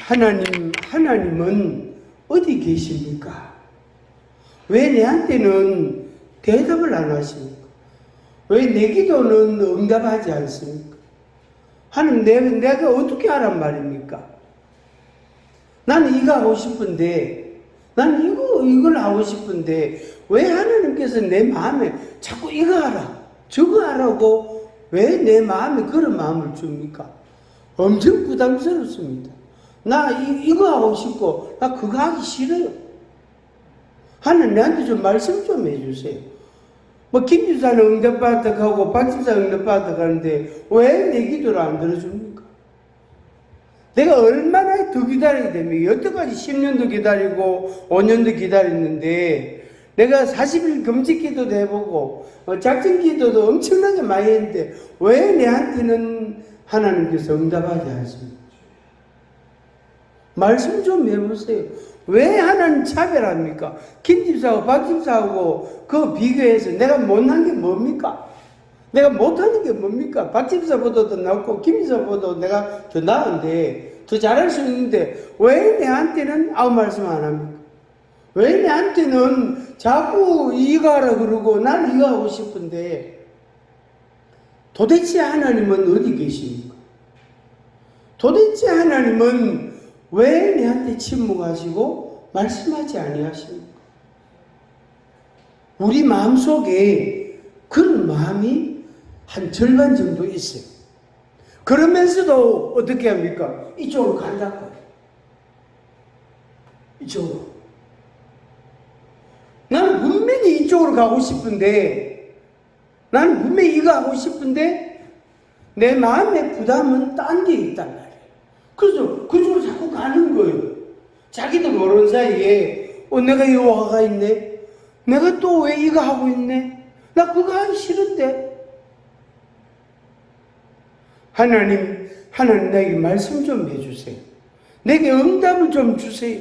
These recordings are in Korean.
하나님은 어디 계십니까? 왜 내한테는 대답을 안 하십니까? 왜 내 기도는 응답하지 않습니까? 하나님, 내가 어떻게 하란 말입니까? 나는 이거 하고 싶은데, 나는 이걸 하고 싶은데, 왜 하나님께서 내 마음에 자꾸 이거 하라, 저거 하라고 왜 내 마음에 그런 마음을 줍니까? 엄청 부담스럽습니다. 나 이거 하고 싶고, 나 그거 하기 싫어요. 하나님 내한테 좀 말씀 좀 해주세요. 김 집사는 응답받았다 하고 박 집사 응답받았다 하는데 왜 내 기도를 안 들어줍니까? 내가 얼마나 더 기다려야 됩니까? 여태까지 10년도 기다리고 5년도 기다렸는데 내가 40일 금식 기도도 해보고 작전 기도도 엄청나게 많이 했는데 왜 내한테는 하나님께서 응답하지 않습니까? 말씀 좀 해보세요. 왜 하나님 차별합니까? 김 집사하고 박 집사하고 그 비교해서 내가 못한 게 뭡니까? 내가 못하는 게 뭡니까? 박 집사보다 더 낫고 김 집사보다 내가 더 나은데 더 잘할 수 있는데 왜 내한테는 아무 말씀 안 합니까? 왜 내한테는 자꾸 이거 하라 그러고 난 이거 하고 싶은데 도대체 하나님은 어디 계십니까? 도대체 하나님은 왜 내한테 침묵하시고 말씀하지 아니하십니까? 우리 마음속에 그런 마음이 한 절반 정도 있어요. 그러면서도 어떻게 합니까? 이쪽으로 간다고요. 이쪽으로. 나는 분명히 이쪽으로 가고 싶은데, 나는 분명히 이거 하고 싶은데 내 마음의 부담은 딴 데 있단 말이에요. 그래서 그쪽으로 자꾸 가는 거예요. 자기도 모르는 사이에 내가 이 화가 있네. 내가 또 왜 이거 하고 있네. 나 그거 하기 싫은데. 하나님 내게 말씀 좀 해주세요. 내게 응답을 좀 주세요.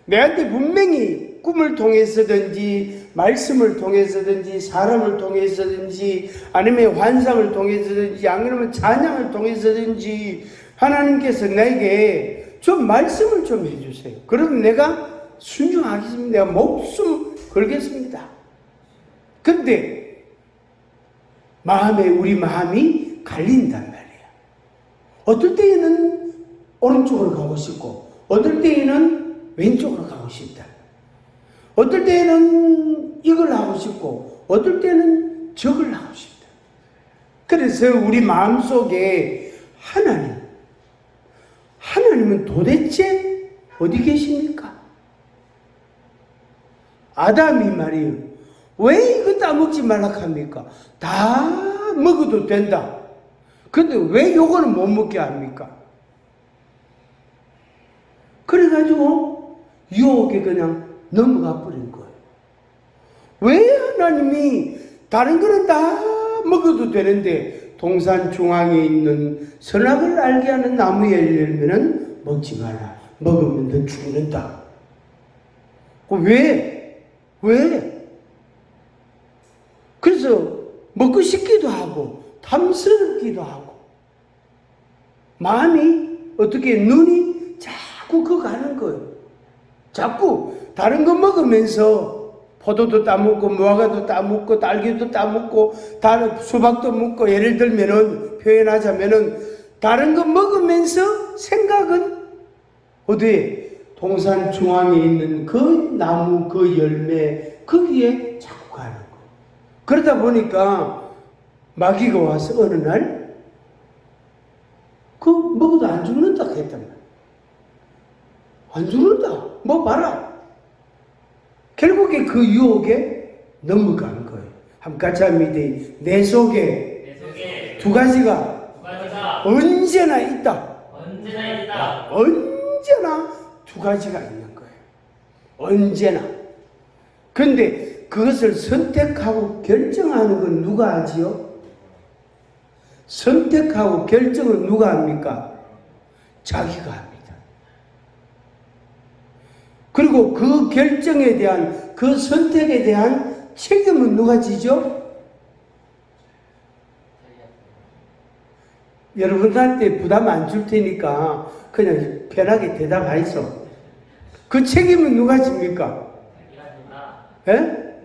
내한테 분명히 꿈을 통해서든지 말씀을 통해서든지 사람을 통해서든지 아니면 환상을 통해서든지 아니면 찬양을 통해서든지 하나님께서 내게 좀 말씀을 좀 해주세요. 그러면 내가 순종하겠습니다. 내가 목숨 걸겠습니다. 근데 우리 마음이 갈린단 말이에요. 어떨 때에는 오른쪽으로 가고 싶고 어떨 때에는 왼쪽으로 가고 싶다. 어떨 때에는 이걸 하고 싶고 어떨 때는 저걸 하고 싶다. 그래서 우리 마음속에 하나님은 도대체 어디 계십니까? 아담이 말이에요. 왜 이거 따먹지 말라 합니까? 다 먹어도 된다. 근데 왜 요거는 못 먹게 합니까? 그래가지고 유혹에 그냥 넘어가 버린 거예요. 왜 하나님이 다른 거는 다 먹어도 되는데 동산 중앙에 있는 선악을 알게 하는 나무의 열매는 먹지 마라. 먹으면 너 죽는다. 왜? 그래서 먹고 싶기도 하고 탐스럽기도 하고 마음이 어떻게 눈이 자꾸 그거 가는 거예요. 자꾸 다른 거 먹으면서 포도도 따먹고 무화과도 따먹고 딸기도 따먹고 수박도 먹고 예를 들면은 표현하자면은 다른 거 먹으면서 생각은 어디에? 동산 중앙에 있는 그 나무 그 열매 거기에 자꾸 가는 거. 그러다 보니까 마귀가 와서 어느 날 그 먹어도 안 죽는다 했단 말이야. 안 죽는다. 뭐 봐라. 결국에 그 유혹에 넘어간 거예요. 한번 같이 합니다. 내 속에 두 가지가 언제나 있다. 언제나 두 가지가 있는 거예요. 언제나. 그런데 그것을 선택하고 결정하는 건 누가 하지요? 선택하고 결정은 누가 합니까? 자기가 합니다. 그리고 그 결정에 대한 그 선택에 대한 책임은 누가 지죠? 여러분들한테 부담 안 줄 테니까 그냥 편하게 대답하이소. 그 책임은 누가 집니까? 예?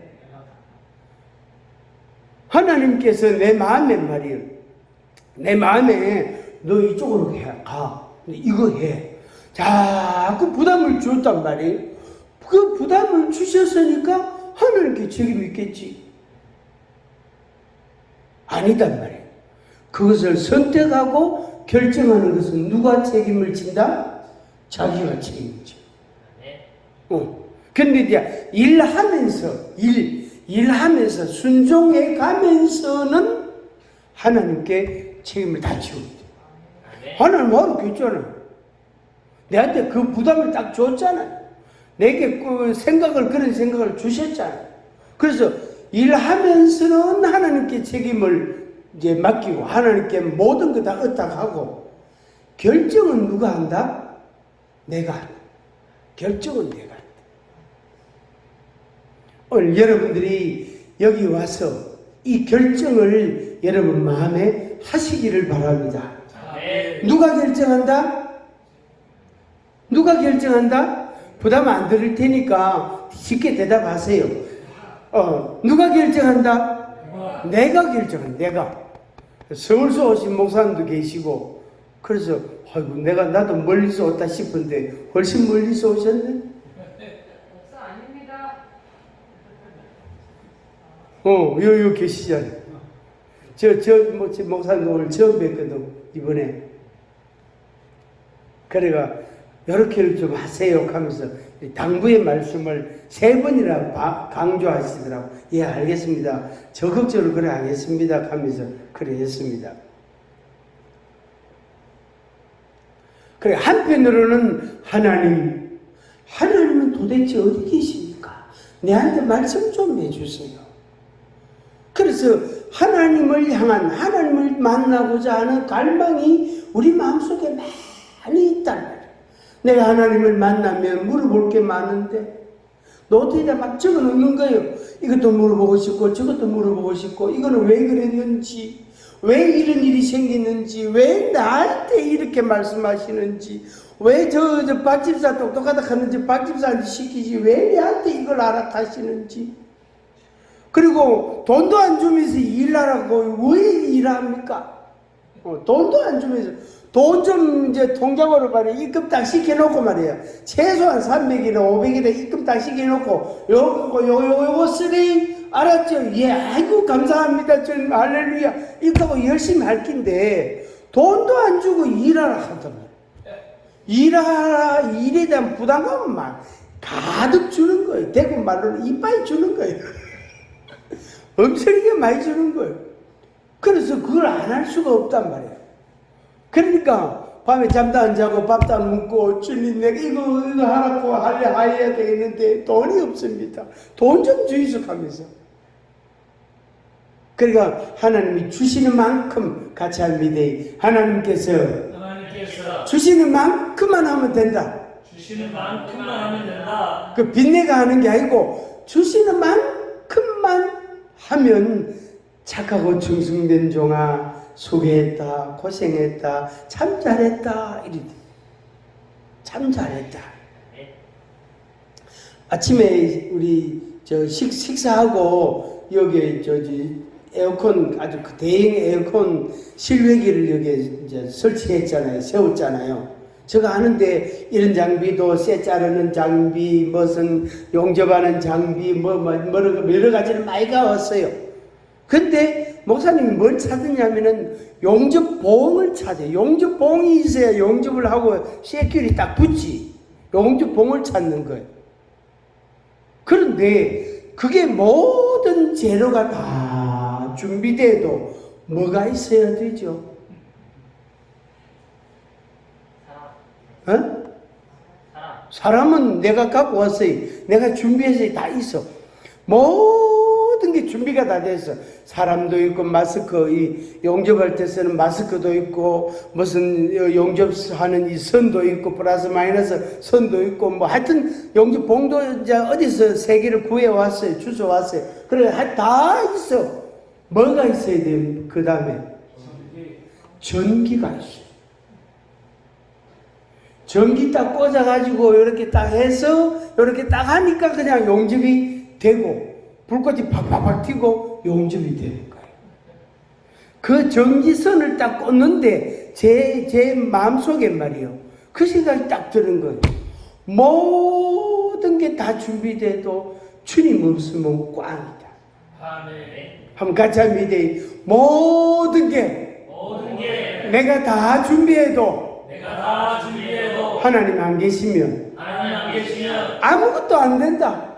하나님께서 내 마음에 말이에요. 내 마음에 너 이쪽으로 가. 이거 해. 자꾸 부담을 주었단 말이에요. 그 부담을 주셨으니까 하나님께 책임이 있겠지. 아니단 말이에요. 그것을 선택하고 결정하는 것은 누가 책임을 진다? 자기가 책임이죠. 근데 이제 일하면서 순종해 가면서는 하나님께 책임을 다 지워야 돼. 하나님 바로 줬잖아요. 내한테 그 부담을 딱 줬잖아요. 내게 그런 생각을 주셨잖아요. 그래서 일하면서는 하나님께 책임을 이제 맡기고 하나님께 모든 거 다 의탁하고 결정은 누가 한다? 내가 한다. 결정은 내가 한다. 오늘 여러분들이 여기 와서 이 결정을 여러분 마음에 하시기를 바랍니다. 누가 결정한다? 누가 결정한다? 부담 안 드릴 테니까 쉽게 대답하세요. 누가 결정한다? 내가 결정한다. 내가. 서울서 오신 목사님도 계시고 그래서 아이고 나도 멀리서 왔다 싶은데 훨씬 멀리서 오셨네? 목사 아닙니다. 여기 계시잖아요. 목사님 오늘 처음 뵀거든, 이번에. 그래가, 요렇게를 좀 하세요 하면서 당부의 말씀을 3번이나 강조하시더라고. 예, 알겠습니다. 적극적으로 그래 하겠습니다 하면서 그래 했습니다. 그래, 한편으로는 하나님은 도대체 어디 계십니까? 내한테 말씀 좀 해주세요. 그래서 하나님을 만나고자 하는 갈망이 우리 마음속에 많이 있단 말이에요. 내가 하나님을 만나면 물어볼 게 많은데 노트에다 막 적어 놓는 거예요. 이것도 물어보고 싶고 저것도 물어보고 싶고 이거는 왜 그랬는지 왜 이런 일이 생겼는지 왜 나한테 이렇게 말씀하시는지 왜 저 박집사 똑똑하다 하는지 박집사한테 시키지 왜 나한테 이걸 알아하시는지 그리고 돈도 안 주면서 일하라고 왜 일합니까? 돈도 안 주면서 돈 좀 이제 통장으로 말이야 입금 딱 시켜놓고 말이야 최소한 300이나 500이나 입금 딱 시켜놓고 요거 쓰리 알았죠? 예, 아이고 감사합니다. 전 할렐루야 이렇게 하고 열심히 할 낀데 돈도 안 주고 일하라 하단 말이야. 일에 대한 부담감은 막 가득 주는 거예요. 대구 말로는 이빨 주는 거예요. 엄청나게 많이 주는 거예요. 그래서 그걸 안 할 수가 없단 말이에요. 그러니까 밤에 잠도 안 자고 밥도 안 먹고 주님 내가 이거 하라고 해야 되겠는데 돈이 없습니다. 돈 좀 주이소 하면서. 그러니까 하나님이 주시는 만큼 같이 합니다. 하나님께서 주시는 만큼만 하면 된다. 주시는 만큼만 하면 된다. 그 빚내가 하는 게 아니고 주시는 만큼만 하면 착하고 충성된 종아 수고했다 고생했다 참 잘했다 이랬대. 참 잘했다. 아침에 우리 식사하고 여기 에어컨 아주 대형 에어컨 실외기를 여기 이제 설치했잖아요. 세웠잖아요. 제가 아는데 이런 장비도 쇠 자르는 장비 무슨 용접하는 장비 여러 가지를 많이 가왔어요. 근데 목사님이 뭘 찾느냐면은 용접봉을 찾아요. 용접봉이 있어야 용접을 하고 쇠줄이 딱 붙지. 용접봉을 찾는 거예요. 그런데 그게 모든 재료가 다 준비돼도 뭐가 있어야 되죠? 사람은 내가 갖고 왔어요. 내가 준비해서 다 있어. 모든 게 준비가 다 됐어. 사람도 있고 마스크, 이 용접할 때 쓰는 마스크도 있고 무슨 용접하는 이 선도 있고 플러스 마이너스 선도 있고 뭐 하여튼 용접봉도 이제 어디서 세 개를 구해 왔어요. 주워 왔어요. 그래 다 있어. 뭐가 있어야 돼요? 그 다음에 전기가 있어요. 전기 딱 꽂아가지고 이렇게 딱 해서 이렇게 딱 하니까 그냥 용접이 되고 불꽃이 팍팍팍 튀고 용접이 되는 거예요. 그 전기선을 딱 꽂는데 제 마음속에 말이요. 그 생각이 딱 드는 거예요. 모든 게 다 준비돼도 주님 없으면 꽝이다. 아멘. 한번 같이 한번 믿어요. 모든 게 내가 다 준비해도 하나님 안 계시면 아무것도 안 된다.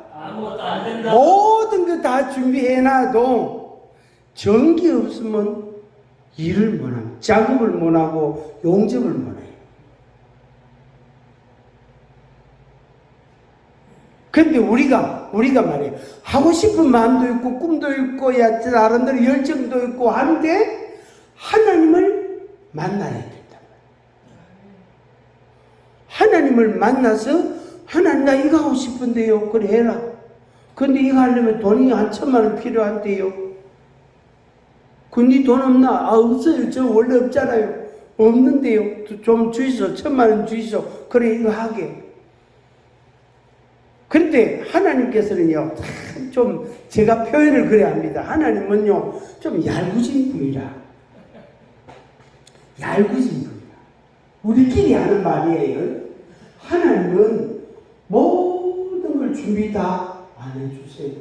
모든 거 다 준비해놔도 전기 없으면 일을 못하고 작업을 못하고 용접을 못해요. 근데 우리가 말이에요. 하고 싶은 마음도 있고 꿈도 있고 나름대로 열정도 있고 하는데 하나님을 만나야 된다. 하나님을 만나서 하나님 나 이거 하고 싶은데요. 그래 해라. 근데 이거 하려면 돈이 한 1,000,000원 필요한데요. 근데 돈 없나? 아 없어요. 저 원래 없잖아요. 없는데요. 좀 주이소. 1,000,000원 주이소. 그래 이거 하게. 그런데 하나님께서는요, 좀 제가 표현을 그래야 합니다. 하나님은요, 좀 얄궂은 분이라. 얄궂은 분이라. 우리끼리 하는 말이에요. 하나님은 모든 걸 준비 다 안 해주세요.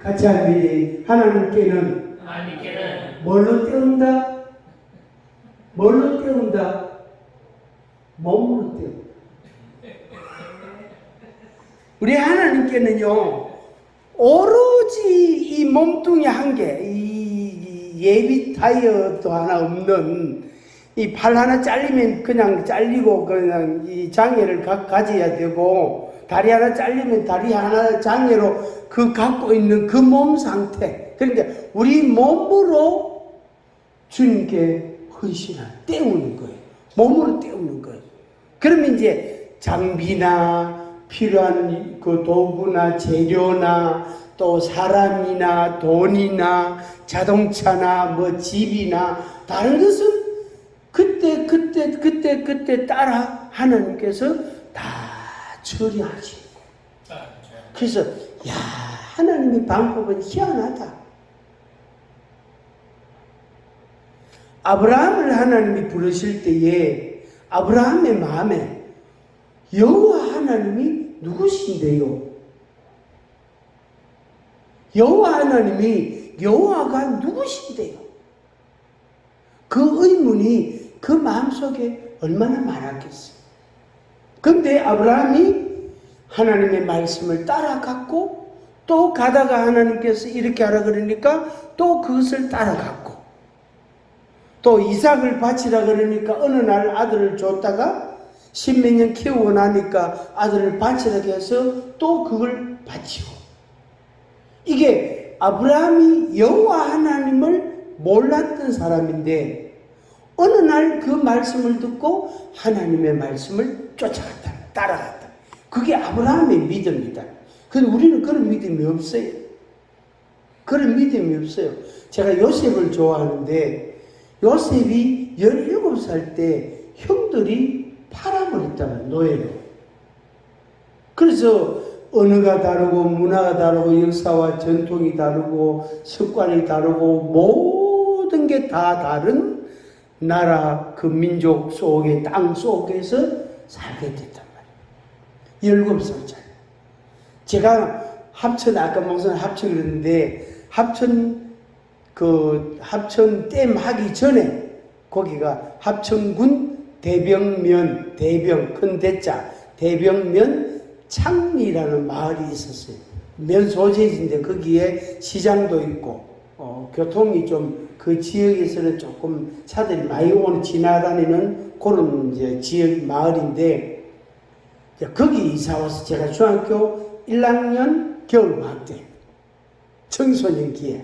같이 하면 하나님께는 뭘로 때운다? 뭘로 때운다? 몸으로 때운다. 우리 하나님께는요, 오로지 이 몸뚱이 한 개, 이 예비 타이어도 하나 없는 이 팔 하나 잘리면 그냥 잘리고 그냥 이 장애를 가져야 되고 다리 하나 잘리면 다리 하나 장애로 그 갖고 있는 그 몸 상태. 그러니까 우리 몸으로 주님께 헌신을 때우는 거예요. 몸으로 때우는 거예요. 그러면 이제 장비나 필요한 그 도구나 재료나 또 사람이나 돈이나 자동차나 뭐 집이나 다른 것은 그때 따라 하나님께서 다 처리하시고. 그래서 야 하나님의 방법은 희한하다. 아브라함을 하나님이 부르실 때에 아브라함의 마음에 여호와 하나님이 누구신데요? 여호와 하나님이 여호와가 누구신데요? 그 의문이 그 마음속에 얼마나 많았겠어요. 그런데 아브라함이 하나님의 말씀을 따라갔고 또 가다가 하나님께서 이렇게 하라 그러니까 또 그것을 따라갔고 또 이삭을 바치라 그러니까 어느 날 아들을 줬다가 10몇 년 키우고 나니까 아들을 바치라 해서 또 그걸 바치고. 이게 아브라함이 여호와 하나님을 몰랐던 사람인데 어느 날 그 말씀을 듣고 하나님의 말씀을 쫓아갔다. 따라갔다. 그게 아브라함의 믿음이다. 근데 우리는 그런 믿음이 없어요. 그런 믿음이 없어요. 제가 요셉을 좋아하는데 요셉이 17살 때 형들이 팔아버렸다는 노예로. 그래서 언어가 다르고 문화가 다르고 역사와 전통이 다르고 습관이 다르고 모든 게 다 다른 나라 그 민족 속에 땅 속에서 살게 됐단 말이에요. 17살짜리. 제가 합천 아까 목사님 합천 그랬는데 합천 댐 하기 전에 거기가 합천군 대병면 큰 대자 대병면 창리라는 마을이 있었어요. 면 소재지인데 거기에 시장도 있고 교통이 좀 그 지역에서는 조금 차들이 많이 지나다니는 그런 이제 지역 마을인데 거기 이사 와서 제가 중학교 1학년 겨울방학 때 청소년기에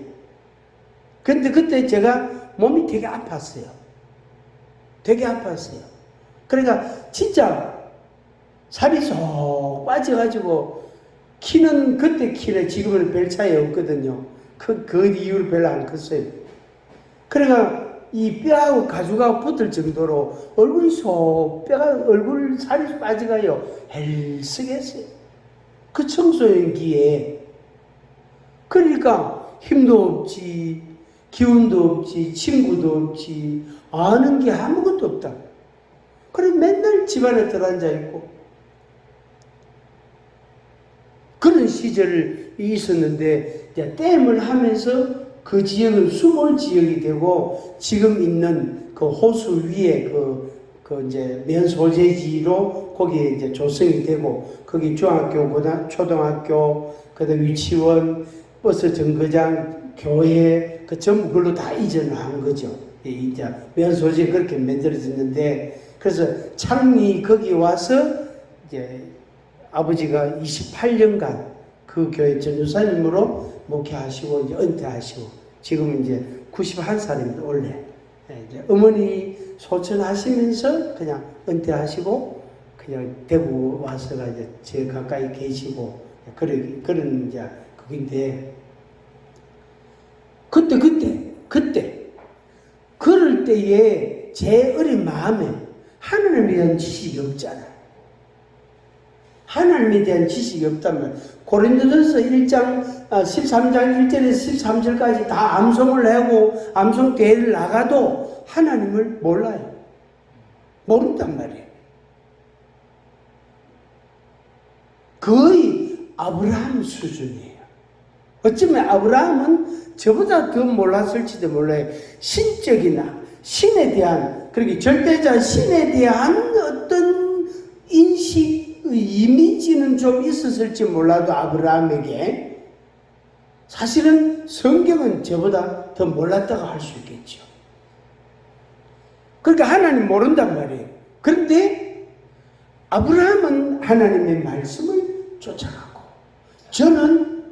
근데 그때 제가 몸이 되게 아팠어요. 그러니까 진짜 살이 쏙 빠져가지고 키는 그때 키는 지금은 별 차이 없거든요. 그 이후로 별로 안 컸어요. 그러니까 이 뼈하고 가죽하고 붙을 정도로 얼굴이 뼈가 얼굴 살이 빠져가요. 헬쓱했어요. 그 청소년기에. 그러니까 힘도 없지, 기운도 없지, 친구도 없지, 아는 게 아무것도 없다. 그래 맨날 집안에 들어앉아 있고 그런 시절이 있었는데 이제 댐을 하면서 그 지역은 수몰 지역이 되고 지금 있는 그 호수 위에 그 이제 면 소재지로 거기에 이제 조성이 되고 거기 중학교, 초등학교, 그다음 유치원, 버스 정거장, 교회 그 전부 그걸로 다 이전을 한 거죠. 이제 면 소재 그렇게 만들어졌는데 그래서 창리 거기 와서 이제 아버지가 28년간 그 교회 전도사님으로 목회하시고 이제 은퇴하시고 지금은 이제 91살입니다 원래. 이제 어머니 소천하시면서 그냥 은퇴하시고 그냥 대구 와서가 이제 제 가까이 계시고 그런 이제 그인데 그때 그럴 때에 제 어린 마음에 하나님에 대한 지식이 없잖아요. 하나님에 대한 지식이 없다면 고린도전서 1장 13장 1절에서 13절까지 다 암송을 하고 암송 대회를 나가도 하나님을 몰라요. 모른단 말이에요. 거의 아브라함 수준이에요. 어쩌면 아브라함은 저보다 더 몰랐을지도 몰라요. 신적이나 신에 대한, 그렇게 절대자 신에 대한 어떤 인식, 이미지는 좀 있었을지 몰라도 아브라함에게 사실은 성경은 저보다 더 몰랐다고 할 수 있겠죠. 그러니까 하나님 모른단 말이에요. 그런데 아브라함은 하나님의 말씀을 쫓아가고 저는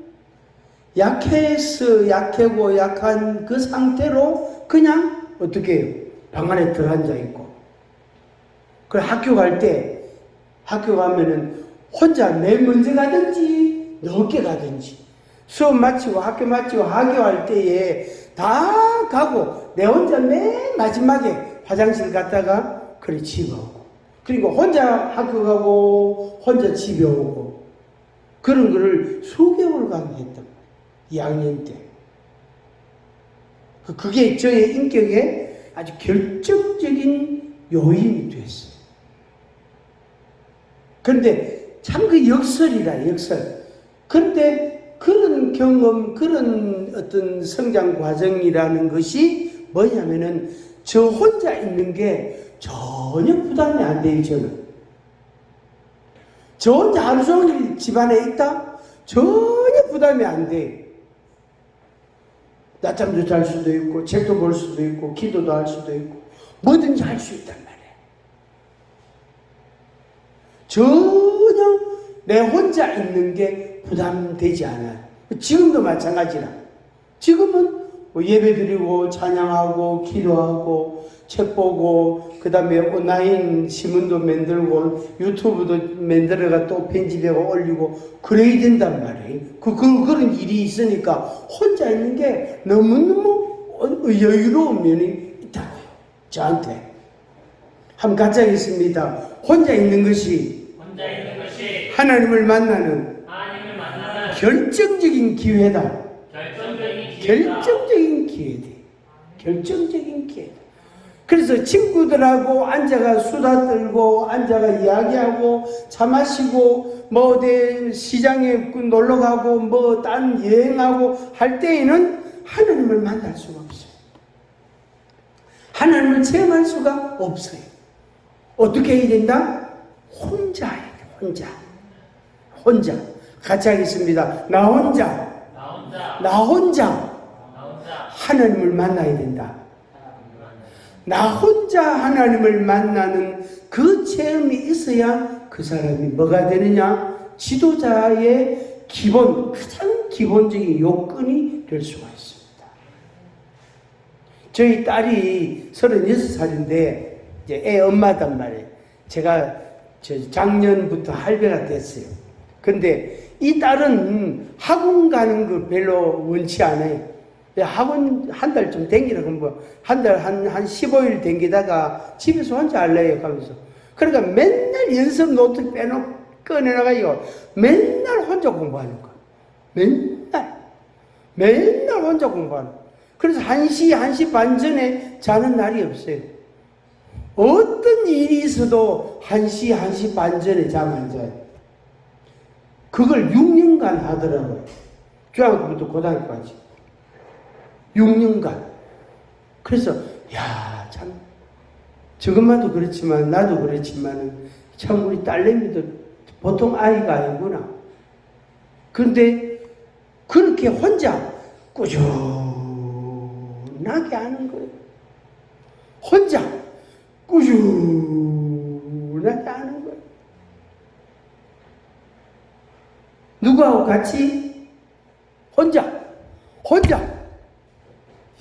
약하고 약한 그 상태로 그냥 어떻게 해요? 방 안에 들어앉아 있고 그래 학교 가면은 혼자 맨 먼저 가든지 늦게 가든지 수업 마치고 학교 마치고 하교할 때에 다 가고 내 혼자 맨 마지막에 화장실 갔다가 그래 집에 오고 그리고 혼자 학교 가고 혼자 집에 오고 그런 거를 수개월간 했단 말이에요. 2학년 때. 그게 저의 인격에 아주 결정적인 요인이 됐어요. 그런데 참 그 역설이라 역설. 그런데 그런 경험, 그런 어떤 성장 과정이라는 것이 뭐냐면은 저 혼자 있는 게 전혀 부담이 안 돼요, 저는. 저 혼자 하루 종일 집안에 있다? 전혀 부담이 안 돼요. 낮잠도 잘 수도 있고, 책도 볼 수도 있고, 기도도 할 수도 있고, 뭐든지 할 수 있단 말이에요. 전혀 내 혼자 있는 게 부담되지 않아요. 지금도 마찬가지라. 지금은 뭐 예배 드리고, 찬양하고, 기도하고, 책 보고, 그 다음에 온라인 신문도 만들고, 유튜브도 만들어가 또 편집하고 올리고, 그래야 된단 말이에요. 그런 일이 있으니까 혼자 있는 게 너무너무 여유로운 면이 있다고요. 저한테. 한번 같이 하겠습니다. 혼자 있는 것이 하나님을 만나는 결정적인 기회다. 결정적인 기회다. 결정적인 기회다. 그래서 친구들하고 앉아가 수다 떨고 앉아가 이야기하고 차 마시고 뭐 어디 시장에 놀러 가고 뭐 딴 여행하고 할 때에는 하나님을 만날 수가 없어요. 하나님을 체험할 수가 없어요. 어떻게 해야 된다? 혼자 해야 돼. 혼자. 같이 하겠습니다. 나 혼자 하나님을 만나야 된다. 나 혼자 하나님을 만나는 그 체험이 있어야 그 사람이 뭐가 되느냐? 지도자의 가장 기본적인 요건이 될 수가 있습니다. 저희 딸이 36살인데 이제 애 엄마단 말이에요. 제가 작년부터 할배가 됐어요. 근데 이 딸은 학원 가는 거 별로 원치 않아요. 학원 한 달 좀 댕기라 그러면 뭐, 한 달, 한 15일 댕기다가 집에서 혼자 할래요. 하면서. 그러니까 맨날 연습 노트 꺼내놔가지고 맨날 혼자 공부하는 거야. 맨날 혼자 공부하는 거야. 그래서 1시 반 전에 자는 날이 없어요. 어떤 일이 있어도 1시 반 전에 잠 안 자요. 그걸 6년간 하더라고요. 중학교부터 고등학교까지. 6년간. 그래서, 야, 참, 저것만도 그렇지만, 나도 그렇지만, 참, 우리 딸내미도 보통 아이가 아니구나. 그런데, 그렇게 혼자 꾸준하게 하는 거예요. 혼자 꾸준하게 하는 거예요. 누구하고 같이? 혼자.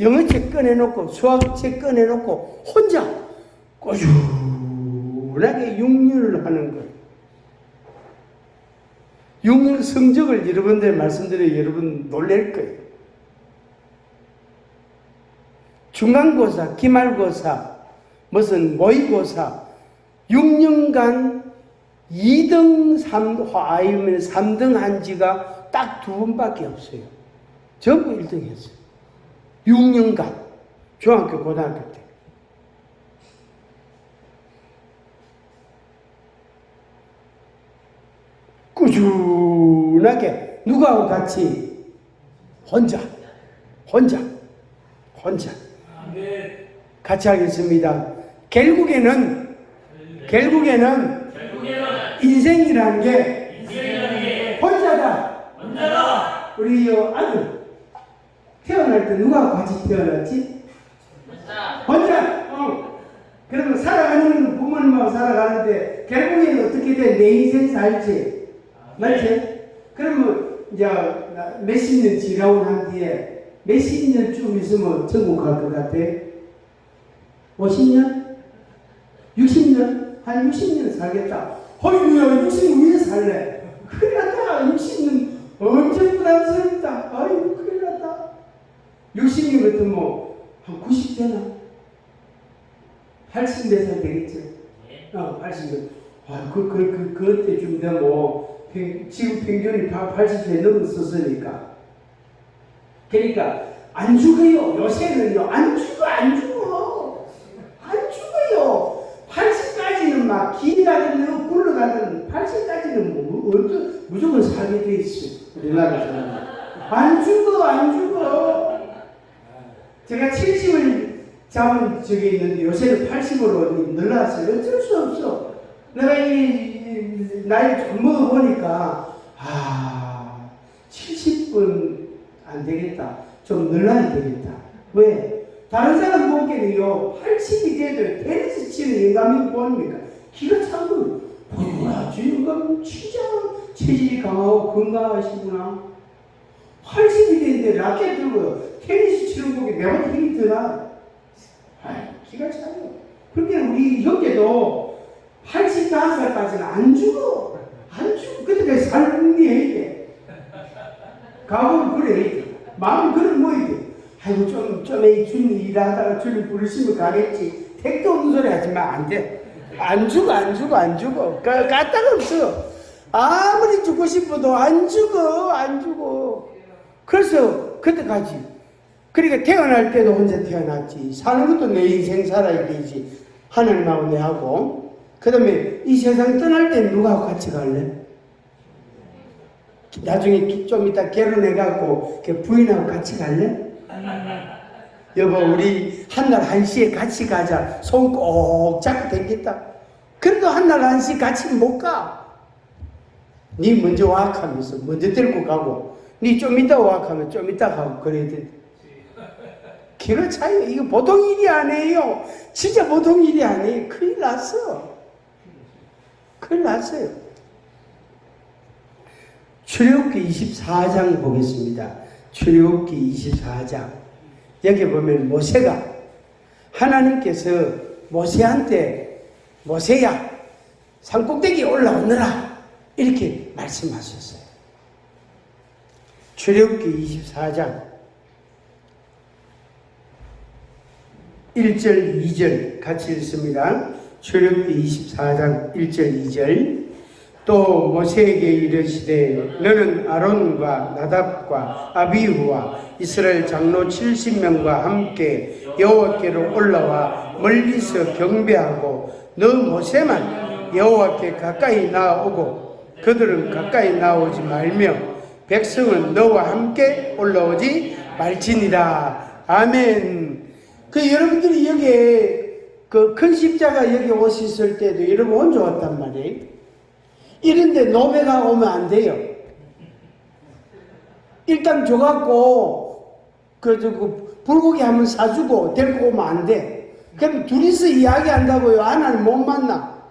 영어책 꺼내놓고 수학책 꺼내놓고 혼자 꾸준하게 6년을 하는 거예요. 6년 성적을 여러분들 말씀드려요. 여러분 놀랄 거예요. 중간고사, 기말고사, 무슨 모의고사 6년간 2등, 3등 한 지가 딱 2번밖에 없어요. 전부 1등 했어요. 6년간. 중학교, 고등학교 때. 꾸준하게. 누구하고 같이? 혼자. 같이 하겠습니다. 결국에는 인생이라는 게 혼자다. 우리 아들 태어날 때 누가 같이 태어났지? 혼자. 그러면 살아가는 부모님하고 살아가는데 결국에는 어떻게 돼? 내 인생 살지. 맞지? 그러면 이제 몇십 년 지나고 난 뒤에 몇십 년쯤 있으면 천국 갈 것 같아? 50년? 60년? 한 60년 살겠다. 어이구야, 60년 왜 살래? 큰일 났다. 60년 엄청 부담스럽다. 아이고, 큰일 났다. 60년 같으면 한 90되나? 80몇 살 되겠죠? 80몇. 그때쯤 되면 지금 평균이 80세 넘었었으니까. 그러니까 안 죽어요. 요새는요. 안 죽어요. 80까지는 막 길가든 굴러가든 80까지는 무조건 살게 돼 있어. 우리나라에서는. 안 죽어. 제가 70을 잡은 적이 있는데 요새는 80으로 늘어났어요. 어쩔 수 없어. 내가 이 나이 좀 먹어보니까 70분 안 되겠다. 좀 늘어야 되겠다. 왜? 다른 사람 보기에는요 80이 돼도 테니스 치는 영감이 보입니까? 기가 차고 뭐야 저 영감 진짜 체질이 강하고 건강하시구나. 80이 됐는데 라켓 들고 테니스 치는 보기 내가 힘이 드나? 기가 차요. 그러니까 우리 형제도 85살까지는 안 죽어. 그때까지 살궁리해야 돼. 각오를 그래 해야 돼. 마음 그런 뭐야 돼. 아이고 좀 주님 일하다가 주님 부르시면 가겠지. 택도 없는 소리 하지만 안 돼. 안 죽어. 까딱 없어. 아무리 죽고 싶어도 안 죽어. 그래서 그때까지. 그러니까 태어날 때도 혼자 태어났지. 사는 것도 내 인생 살아야 되지. 하늘나고 내하고. 그 다음에 이 세상 떠날 때 누구하고 같이 갈래? 나중에 좀 이따 결혼해갖고 부인하고 같이 갈래? 여보 우리 한날 1시에 같이 가자. 손 꼭 잡고 댕겼다. 그래도 한날 1시 같이 못 가. 니 먼저 와 하면서 먼저 데리고 가고 니 좀 이따 와 하면 좀 이따 가고 그래야 돼. 기가 차요. 이거 보통 일이 아니에요. 진짜 보통 일이 아니에요. 큰일 났어요. 출애굽기 24장 보겠습니다. 출애굽기 24장. 여기 보면 모세가 하나님께서 모세한테 모세야 산꼭대기에 올라오너라 이렇게 말씀하셨어요. 출애굽기 24장 1절, 2절 같이 읽습니다. 출애굽기 24장 1절, 2절. 또 모세에게 이르시되 너는 아론과 나답과 아비후와 이스라엘 장로 70명과 함께 여호와께로 올라와 멀리서 경배하고 너 모세만 여호와께 가까이 나아오고 그들은 가까이 나오지 말며 백성은 너와 함께 올라오지 말지니라. 아멘. 여러분들이 여기에 그 큰 십자가 여기 오셨을 때도 여러분 혼자 왔단 말이에요. 이런데 노베가 오면 안 돼요. 일단 줘갖고 불고기 한번 사주고 데리고 오면 안 돼. 그럼 둘이서 이야기한다고요. 하나는 못 만나.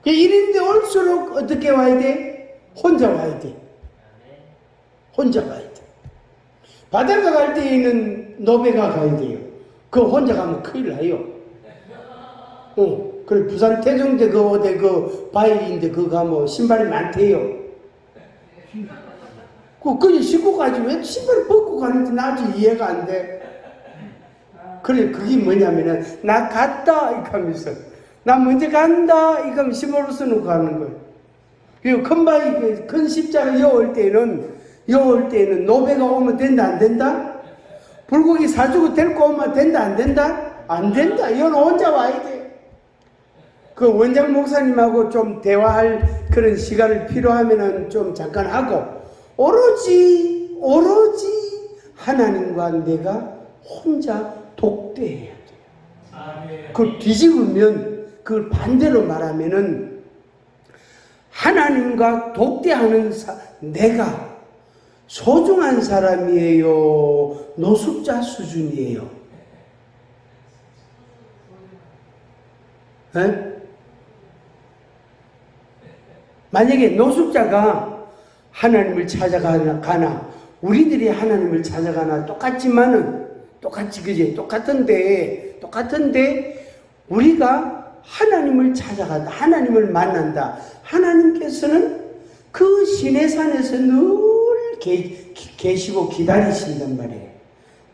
이런데 올수록 어떻게 와야 돼? 혼자 와야 돼. 혼자 가야 돼. 바닷가 갈 때에는 노베가 가야 돼요. 그거 혼자 가면 큰일 나요. 그래, 부산 태종대 어디 바위인데 그거 가면 신발이 많대요. 그냥 신고 가지 왜 신발을 벗고 가는지 나 아직 이해가 안 돼. 그래, 그게 뭐냐면은, 나 갔다, 이렇게 하면서, 나 먼저 간다, 이렇게 하면 신발을 써놓고 가는 거예요. 그리고 큰 바위, 큰 십자가 여올 때는 노베가 오면 된다, 안 된다? 불고기 사주고 데리고 오면 된다, 안 된다? 안 된다. 이건 혼자 와야 돼. 그 원장 목사님하고 좀 대화할 그런 시간을 필요하면은 좀 잠깐 하고, 오로지 하나님과 내가 혼자 독대해야 돼요. 그걸 뒤집으면, 그걸 반대로 말하면은, 하나님과 독대하는 내가 소중한 사람이에요? 노숙자 수준이에요? 에? 만약에 노숙자가 하나님을 찾아가나 우리들이 하나님을 찾아가나 똑같은데 우리가 하나님을 찾아간다, 하나님을 만난다. 하나님께서는 그 시내산에서 늘 계시고 기다리신단 말이에요.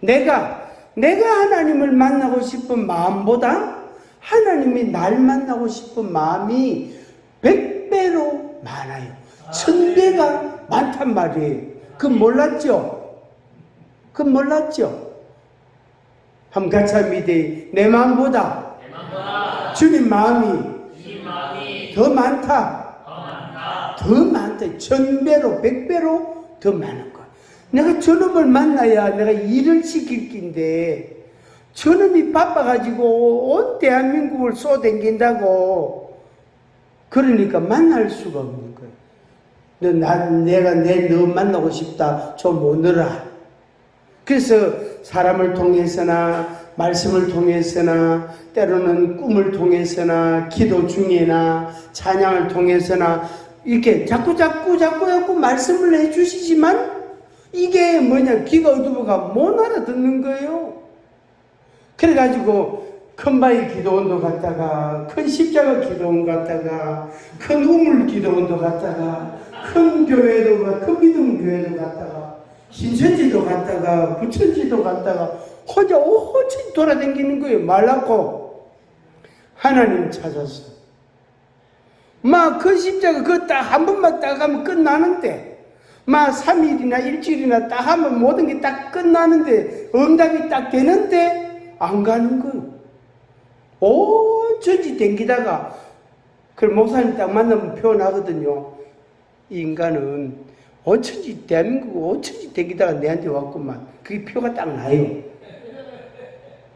내가 하나님을 만나고 싶은 마음보다 하나님이 날 만나고 싶은 마음이 100배로 많아요. 1000배가 많단 말이에요. 그건 몰랐죠? 한번 같이 합니다. 내 마음보다 주님 마음이 더 많다. 1000배로 100배로 더 많은 거야. 내가 저놈을 만나야 내가 일을 시킬 긴데 저놈이 바빠가지고 온 대한민국을 쏘댕긴다고. 그러니까 만날 수가 없는 거예요. 내가 너 만나고 싶다. 좀 오너라. 그래서 사람을 통해서나 말씀을 통해서나 때로는 꿈을 통해서나 기도 중에나 찬양을 통해서나 이렇게 자꾸 말씀을 해주시지만 이게 뭐냐, 귀가 어두워가 못 알아듣는 거예요. 그래가지고 큰 바위 기도원도 갔다가 큰 십자가 기도원 갔다가 큰 우물 기도원도 갔다가 큰 교회도 큰 믿음 교회도 갔다가 신천지도 갔다가 부천지도 갔다가 혼자 온천히 돌아다니는 거예요. 말랐고 하나님 찾아서 막 그 십자가 그거 딱 한 번만 딱 하면 끝나는데 막 3일이나 일주일이나 딱 하면 모든 게 딱 끝나는데 응답이 딱 되는데 안 가는 거예요. 온천지 댕기다가 그 목사님 딱 만나면 표현하거든요. 이 인간은 온천지 대한민국 온천지 댕기다가 내한테 왔구만. 그게 표가 딱 나요.